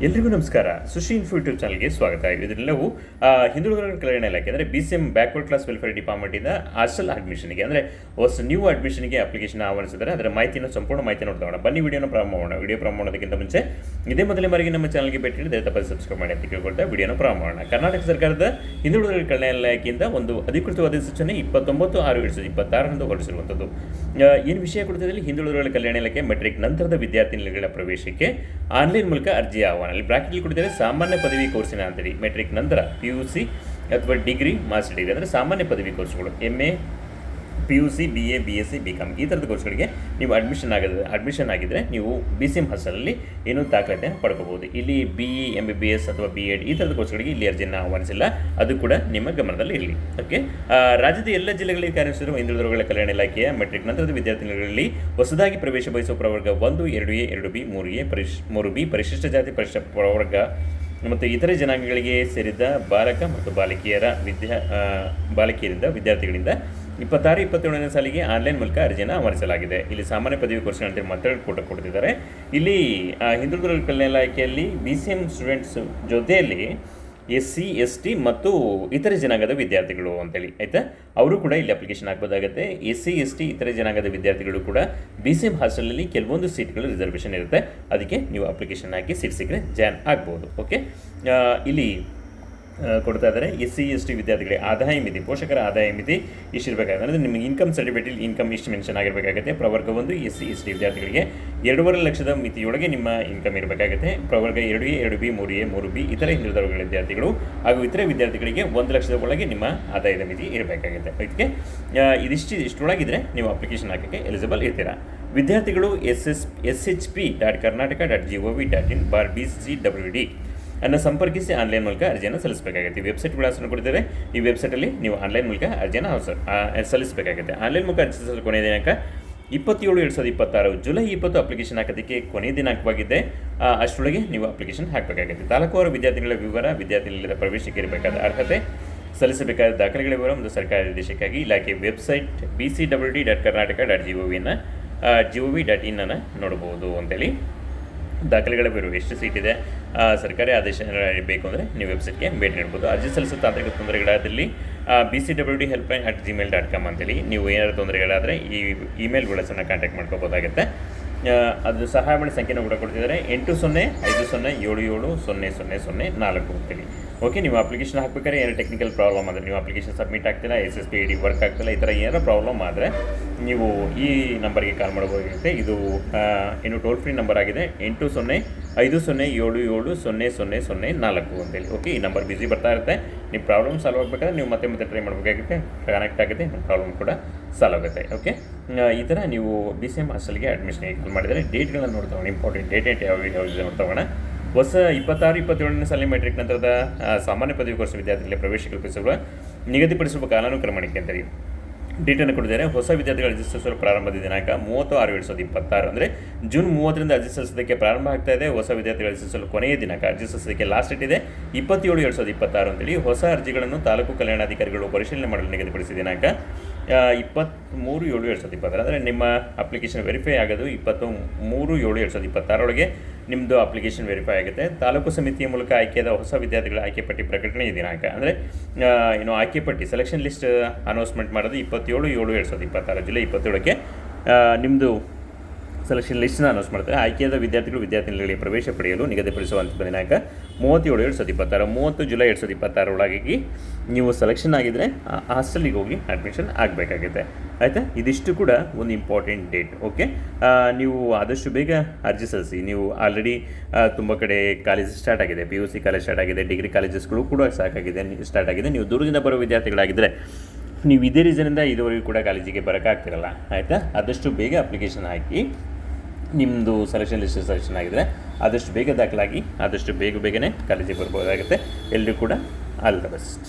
ಎಲ್ರಿಗೂ ನಮಸ್ಕಾರ. ಸುಶಿ info YouTube ಚಾನಲ್ಗೆ ಸ್ವಾಗತ. ಇದರೆಲ್ಲವೂ ಹಿಂದುಳಿದ ಕಲ್ಯಾಣ ಇಲಾಖೆ ಅಂದರೆ BCM ಬ್ಯಾಕ್ವರ್ಡ್ ಕ್ಲಾಸ್ ವೆಲ್ಫೇರ್ ಡಿಪಾರ್ಟ್ಮೆಂಟಿಂದ ಹಾಸ್ಟೆಲ್ ಅಡ್ಮಿಷನ್ಗೆ ಅಂದರೆ ಹೊಸ ನ್ಯೂ ಅಡ್ಮಿಷನ್ಗೆ ಅಪ್ಲಿಕೇಶನ್ ಆಹ್ವಾನಿಸಿದ್ದಾರೆ. ಅದರ ಮಾಹಿತಿಯನ್ನು ಸಂಪೂರ್ಣ ಮಾಹಿತಿ ನೋಡ್ತೋಣ. ಬನ್ನಿ ವಿಡಿಯೋನ ಪ್ರಾರಂಭ ಮಾಡೋಣ. ವಿಡಿಯೋ ಪ್ರಾರಂಭ ಮಾಡೋದಕ್ಕಿಂತ ಮುಂಚೆ ಇದೇ ಮೊದಲೇ ಬಾರಿಗೆ ನಮ್ಮ ಚಾನಲ್ಗೆ ಭೇಟಿ ನೀಡಿ ತಪ್ಪದೆ ಸಬ್ಸ್ಕ್ರೈಬ್ ಮಾಡಿ ಅಂತ ಕೇಳ್ಕೊಳ್ತಾ ವಿಡಿಯೋನ ಪ್ರಾರಂಭ ಮಾಡೋಣ. ಕರ್ನಾಟಕ ಸರ್ಕಾರದ ಹಿಂದುಳಿದ ಕಲ್ಯಾಣ ಇಲಾಖೆಯಿಂದ ಒಂದು ಅಧಿಕೃತವಾದ ಸೂಚನೆ 29/6/2026 ಹೊರಡಿಸಿರುವಂಥದ್ದು. ಏನು ವಿಷಯ ಕೊಡ್ತಿದ್ದಲ್ಲಿ ಹಿಂದುಳಿದ ಕಲ್ಯಾಣ ಇಲಾಖೆ ಮೆಟ್ರಿಕ್ ನಂತರದ ವಿದ್ಯಾರ್ಥಿನಿಗಳ ಪ್ರವೇಶಕ್ಕೆ ಆನ್ಲೈನ್ ಮೂಲಕ ಅರ್ಜಿ ಆಹ್ವಾನ. ಅಲ್ಲಿ ಬ್ರಾಕೆಟ್ಲಿ ಕೊಟ್ಟಿದ್ದಾರೆ ಸಾಮಾನ್ಯ ಪದವಿ ಕೋರ್ಸಿನ ಅಂತೇಳಿ ಮೆಟ್ರಿಕ್ ನಂತರ PUC ಅಥವಾ ಡಿಗ್ರಿ ಮಾಸ್ಟರ್ ಡಿಗ್ರಿ ಅಂದರೆ ಸಾಮಾನ್ಯ ಪದವಿ ಕೋರ್ಸ್ಗಳು MA PUC BA BSc BCom ಈ ಥರದ ಕೋರ್ಸ್ಗಳಿಗೆ ನೀವು ಅಡ್ಮಿಷನ್ ಆಗಿದ್ದರೆ ನೀವು BCM ಹಾಸ್ಟೆಲಲ್ಲಿ ಏನೂ ದಾಖಲಾತಿಯನ್ನು ಪಡ್ಕೋಬೋದು. ಇಲ್ಲಿ BE MBBS ಅಥವಾ B.Ed ಈ ಥರದ ಕೋರ್ಸ್ಗಳಿಗೆ ಇಲ್ಲಿ ಅರ್ಜಿಯನ್ನು ಆಹ್ವಾನಿಸಿಲ್ಲ. ಅದು ಕೂಡ ನಿಮ್ಮ ಗಮನದಲ್ಲಿ ಇರಲಿ. ಓಕೆ, ರಾಜ್ಯದ ಎಲ್ಲ ಜಿಲ್ಲೆಗಳಿಗೆ ಕಾರ್ಯನಿರ್ವಹಿಸಿರುವ ಹಿಂದುಳಿದ ಕಲ್ಯಾಣ ಇಲಾಖೆಯ ಮೆಟ್ರಿಕ್ ನಂತರದ ವಿದ್ಯಾರ್ಥಿಗಳಲ್ಲಿ ಹೊಸದಾಗಿ ಪ್ರವೇಶ ಬಯಸುವ ಪ್ರವರ್ಗ 1, 2A, 2B, 3B ಪರಿಶಿಷ್ಟ ಜಾತಿ ಪರಿಶಿಷ್ಟ ಪ್ರವರ್ಗ ಮತ್ತು ಇತರೆ ಜನಾಂಗಗಳಿಗೆ ಸೇರಿದ ಬಾಲಕ ಮತ್ತು ಬಾಲಕಿಯರಿಂದ ವಿದ್ಯಾರ್ಥಿಗಳಿಂದ 26-27ನೇ ಸಾಲಿಗೆ ಆನ್ಲೈನ್ ಮೂಲಕ ಅರ್ಜಿಯನ್ನು ಆಹ್ವಾನಿಸಲಾಗಿದೆ. ಇಲ್ಲಿ ಸಾಮಾನ್ಯ ಪದವಿ ಕೋರ್ಸ್ಗಳು ಅಂತೇಳಿ ಮತ್ತೆ ಕೊಡ್ತಿದ್ದಾರೆ. ಇಲ್ಲಿ ಹಿಂದುಳಿದ ಕಲ್ಯಾಣ ಇಲಾಖೆಯಲ್ಲಿ BCM ಸ್ಟೂಡೆಂಟ್ಸ್ ಜೊತೆಯಲ್ಲಿ SC ST ಮತ್ತು ಇತರೆ ಜನಾಂಗದ ವಿದ್ಯಾರ್ಥಿಗಳು ಅಂತೇಳಿ ಆಯಿತಾ, ಅವರು ಕೂಡ ಇಲ್ಲಿ ಅಪ್ಲಿಕೇಶನ್ ಹಾಕ್ಬೋದಾಗುತ್ತೆ. SC ST ಇತರೆ ಜನಾಂಗದ ವಿದ್ಯಾರ್ಥಿಗಳು ಕೂಡ BCM ಹಾಸ್ಟೆಲಲ್ಲಿ ಕೆಲವೊಂದು ಸೀಟ್ಗಳು ರಿಸರ್ವೇಷನ್ ಇರುತ್ತೆ. ಅದಕ್ಕೆ ನೀವು ಅಪ್ಲಿಕೇಶನ್ ಹಾಕಿ ಸೀಟ್ ಸಿಕ್ಕರೆ ಜಾಯ್ನ್ ಆಗ್ಬೋದು. ಓಕೆ, ಇಲ್ಲಿ ಕೊಡ್ತಾ ಇದ್ದಾರೆ SC ST ವಿದ್ಯಾರ್ಥಿಗಳಿಗೆ ಆದಾಯ ಮಿತಿ, ಪೋಷಕರ ಆದಾಯ ಮಿತಿ ಇಷ್ಟಿರಬೇಕಾಗುತ್ತೆ. ಅಂದರೆ ನಿಮಗೆ ಇನ್ಕಮ್ ಸರ್ಟಿಫಿಕೇಟ್ ಇನ್ಕಮ್ ಇಷ್ಟು ಮೆನ್ಷನ್ ಆಗಿರಬೇಕಾಗುತ್ತೆ. ಪ್ರವರ್ಗ 1 SC ST ವಿದ್ಯಾರ್ಥಿಗಳಿಗೆ 2.5 ಲಕ್ಷದ ಮಿತಿಯೊಳಗೆ ನಿಮ್ಮ ಇನ್ಕಮ್ ಇರಬೇಕಾಗುತ್ತೆ. ಪ್ರವರ್ಗ 2A 2B 3A 3B ಇತರೆ ಹಿಂದುಳಿದ ವಿದ್ಯಾರ್ಥಿಗಳು ಹಾಗೂ ಇತರೆ ವಿದ್ಯಾರ್ಥಿಗಳಿಗೆ 1 ಲಕ್ಷದ ಒಳಗೆ ನಿಮ್ಮ ಆದಾಯದ ಮಿತಿ ಇರಬೇಕಾಗುತ್ತೆ. ಇದಕ್ಕೆ ಇಷ್ಟೊಳಗಿದ್ರೆ ನೀವು ಅಪ್ಲಿಕೇಶನ್ ಹಾಕೋಕ್ಕೆ ಎಲಿಜಿಬಲ್ ಇರ್ತೀರಾ. ವಿದ್ಯಾರ್ಥಿಗಳು shp.karnataka.gov.in/BCWD ಅನ್ನು ಸಂಪರ್ಕಿಸಿ ಆನ್ಲೈನ್ ಮೂಲಕ ಅರ್ಜಿಯನ್ನು ಸಲ್ಲಿಸಬೇಕಾಗುತ್ತೆ. ವೆಬ್ಸೈಟ್ ವಿಳಾಸವನ್ನು ಕೊಡ್ತಾರೆ. ಈ ವೆಬ್ಸೈಟಲ್ಲಿ ನೀವು ಆನ್ಲೈನ್ ಮೂಲಕ ಅರ್ಜಿಯನ್ನು ಸಲ್ಲಿಸಬೇಕಾಗುತ್ತೆ. ಆನ್ಲೈನ್ ಮೂಲಕ ಅರ್ಜಿ ಸಲ್ಲಿಸಲು ಕೊನೆಯ ದಿನಾಂಕ 27/2026 ಜುಲೈ 20 ಅಪ್ಲಿಕೇಶನ್ ಹಾಕೋದಕ್ಕೆ ಕೊನೆಯ ದಿನಾಂಕವಾಗಿದೆ. ಅಷ್ಟರೊಳಗೆ ನೀವು ಅಪ್ಲಿಕೇಶನ್ ಹಾಕಬೇಕಾಗುತ್ತೆ. ತಾಲೂಕುವಾರು ವಿದ್ಯಾರ್ಥಿಗಳ ವಿವರ, ವಿದ್ಯಾರ್ಥಿನಿಗಳ ಪ್ರವೇಶಕ್ಕೆ ಇರಬೇಕಾದ ಅರ್ಹತೆ, ಸಲ್ಲಿಸಬೇಕಾದ ದಾಖಲೆಗಳ ವಿವರ ಮತ್ತು ಸರ್ಕಾರಿ ಆದೇಶಕ್ಕಾಗಿ ಇಲಾಖೆ ವೆಬ್ಸೈಟ್ bcwd.karnataka.gov.in ಅನ್ನು ನೋಡಬಹುದು ಅಂತೇಳಿ. ದಾಖಲೆಗಳ ವಿವರ, ಎಷ್ಟು ಸೀಟ್ ಇದೆ, ಸರ್ಕಾರಿ ಆದೇಶ ಬೇಕು ಅಂದರೆ ನೀವು ವೆಬ್ಸೈಟ್ಗೆ ಭೇಟಿ ನೀಡ್ಬೋದು. ಅರ್ಜಿ ಸಲ್ಲಿಸೋ ತಾಂತ್ರಿಕ ತೊಂದರೆಗಳಾದಲ್ಲಿ bcwd@gmail.com ಅಂತೇಳಿ ನೀವು ಏನಾದರೂ ತೊಂದರೆಗಳಾದರೆ ಈ ಇಮೇಲ್ ವಿಳಾಸನ ಕಾಂಟ್ಯಾಕ್ಟ್ ಮಾಡ್ಕೋಬೋದಾಗುತ್ತೆ. ಅದು ಸಹಾಯವಾಣಿ ಸಂಖ್ಯೆನ ಕೂಡ ಕೊಡ್ತಿದ್ದಾರೆ 805077000004 ಅಂತೇಳಿ. ಓಕೆ, ನೀವು ಅಪ್ಲಿಕೇಶನ್ ಹಾಕ್ಬೇಕಾದ್ರೆ ಏನೋ ಟೆಕ್ನಿಕಲ್ ಪ್ರಾಬ್ಲಮ್ ಆದರೆ ನೀವು ಅಪ್ಲಿಕೇಶನ್ ಸಬ್ಮಿಟ್ ಆಗ್ತಿಲ್ಲ, SSPID ವರ್ಕ್ ಆಗ್ತಿಲ್ಲ, ಈ ಥರ ಏನೋ ಪ್ರಾಬ್ಲಮ್ ಆದರೆ ನೀವು ಈ ನಂಬರ್ಗೆ ಕಾಲ್ ಮಾಡಬಹುದಾಗುತ್ತೆ. ಇದು ಏನು ಟೋಲ್ ಫ್ರೀ ನಂಬರ್ ಆಗಿದೆ 8050770004 ಅಂತೇಳಿ. ಓಕೆ, ಈ ನಂಬರ್ ಬಿಸಿ ಬರ್ತಾ ಇರುತ್ತೆ. ನೀವು ಪ್ರಾಬ್ಲಮ್ ಸಾಲ್ವ್ ಆಗಬೇಕಾದ್ರೆ ನೀವು ಮತ್ತೆ ಟ್ರೈ ಮಾಡಬೇಕಾಗುತ್ತೆ. ಕನೆಕ್ಟ್ ಆಗುತ್ತೆ, ಪ್ರಾಬ್ಲಮ್ ಕೂಡ ಸಾಲ್ವ್ ಆಗುತ್ತೆ. ಓಕೆ, ಈ ಥರ ನೀವು BCM ಹಾಸ್ಟೆಲ್ಗೆ ಅಡ್ಮಿಷನ್ಗೆ ಕಾಲ್ ಮಾಡಿದರೆ ಡೇಟ್ಗಳನ್ನು ನೋಡ್ತೋಣ. ಇಂಪಾರ್ಟೆಂಟ್ ಡೇಟ್ ಯಾವ್ದು ನೋಡ್ತೋಣ. ಹೊಸ 26-27ನೇ ಸಾಲಿನ ಮೆಟ್ರಿಕ್ ನಂತರದ ಸಾಮಾನ್ಯ ಪದವಿ ಕೋರ್ಸ್ ವಿದ್ಯಾರ್ಥಿಗಳಿಗೆ ಪ್ರವೇಶ ಕಲ್ಪಿಸುವ ನಿಗದಿಪಡಿಸುವ ಕಾಲಾನುಕ್ರಮಣಿಕೆ ಅಂತೇಳಿ ಡೇಟನ್ನು ಕೊಟ್ಟಿದ್ದಾರೆ. ಹೊಸ ವಿದ್ಯಾರ್ಥಿಗಳ ಅರ್ಜಿ ಸಲ್ಲಿಸಲು ಪ್ರಾರಂಭದ ದಿನಾಂಕ 30/6/2026 ಅಂದರೆ ಜೂನ್ 30ರಿಂದ ಅರ್ಜಿ ಸಲ್ಲಿಸೋದಕ್ಕೆ ಪ್ರಾರಂಭ ಆಗ್ತಾ ಇದೆ. ಹೊಸ ವಿದ್ಯಾರ್ಥಿಗಳ ಅರ್ಜಿ ಸಲ್ಲಿಸಲು ಕೊನೆಯ ದಿನಾಂಕ, ಅರ್ಜಿ ಸಲ್ಲಿಸೋದಕ್ಕೆ ಲಾಸ್ಟ್ ಡೇಟ್ ಇದೆ 27/2026 ಅಂತೇಳಿ. ಹೊಸ ಅರ್ಜಿಗಳನ್ನು ತಾಲೂಕು ಕಲ್ಯಾಣಾಧಿಕಾರಿಗಳು ಪರಿಶೀಲನೆ ಮಾಡಲು ನಿಗದಿಪಡಿಸಿದ ದಿನಾಂಕ 23/7/2026 ಅಂದರೆ ನಿಮ್ಮ ಅಪ್ಲಿಕೇಶನ್ ವೆರಿಫೈ ಆಗೋದು 23/7/2026 ನಿಮ್ಮದು ಅಪ್ಲಿಕೇಶನ್ ವೆರಿಫೈ ಆಗುತ್ತೆ. ತಾಲೂಕು ಸಮಿತಿಯ ಮೂಲಕ ಆಯ್ಕೆಯಾದ ಹೊಸ ವಿದ್ಯಾರ್ಥಿಗಳ ಆಯ್ಕೆ ಪಟ್ಟಿ ಪ್ರಕಟಣೆ ದಿನಾಂಕ ಅಂದರೆ ಆಯ್ಕೆ ಪಟ್ಟಿ ಸೆಲೆಕ್ಷನ್ ಲಿಸ್ಟ್ ಅನೌನ್ಸ್ಮೆಂಟ್ ಮಾಡೋದು 27/7/2026 ಜುಲೈ 27ಕ್ಕೆ ನಿಮ್ಮದು ಸೆಲೆಕ್ಷನ್ ಲಿಸ್ಟ್ನ ಅನೌನ್ಸ್ ಮಾಡ್ತಾರೆ. ಆಯ್ಕೆಯಾದ ವಿದ್ಯಾರ್ಥಿಗಳಿಗೆ ಪ್ರವೇಶ ಪಡೆಯಲು ನಿಗದಿಪಡಿಸುವಂಥ ದಿನಾಂಕ 30/7/2026 30 ಜುಲೈ 2026 ಒಳಗಾಗಿ ನೀವು ಸೆಲೆಕ್ಷನ್ ಆಗಿದ್ದರೆ ಹಾಸ್ಟೆಲಿಗೆ ಹೋಗಿ ಅಡ್ಮಿಷನ್ ಆಗಬೇಕಾಗುತ್ತೆ. ಆಯಿತಾ, ಇದಿಷ್ಟು ಕೂಡ ಒಂದು ಇಂಪಾರ್ಟೆಂಟ್ ಡೇಟ್. ಓಕೆ, ನೀವು ಆದಷ್ಟು ಬೇಗ ಅರ್ಜಿ ಸಲ್ಲಿಸಿ. ನೀವು ಆಲ್ರೆಡಿ ತುಂಬ ಕಡೆ ಕಾಲೇಜ್ ಸ್ಟಾರ್ಟ್ ಆಗಿದೆ, PUC ಕಾಲೇಜ್ ಸ್ಟಾರ್ಟ್ ಆಗಿದೆ, ಡಿಗ್ರಿ ಕಾಲೇಜಸ್ಗಳು ಕೂಡ ಸ್ಟಾರ್ಟ್ ಆಗಿದೆ. ನೀವು ದೂರದಿಂದ ಬರೋ ವಿದ್ಯಾರ್ಥಿಗಳಾಗಿದ್ದರೆ ನೀವು ಇದೇ ರೀಸನಿಂದ ಇದುವರೆಗೂ ಕೂಡ ಕಾಲೇಜಿಗೆ ಬರೋಕ್ಕಾಗ್ತಿರಲ್ಲ. ಆಯಿತಾ, ಆದಷ್ಟು ಬೇಗ ಅಪ್ಲಿಕೇಶನ್ ಹಾಕಿ. ನಿಮ್ಮದು ಸೆಲೆಕ್ಷನ್ ಆಗಿದ್ದರೆ ಆದಷ್ಟು ಬೇಗ ದಾಖಲಾಗಿ ಆದಷ್ಟು ಬೇಗನೆ ಕಾಲೇಜಿಗೆ ಬರ್ಬೋದಾಗುತ್ತೆ. ಎಲ್ಲರೂ ಕೂಡ ಆಲ್ ದ ಬೆಸ್ಟ್.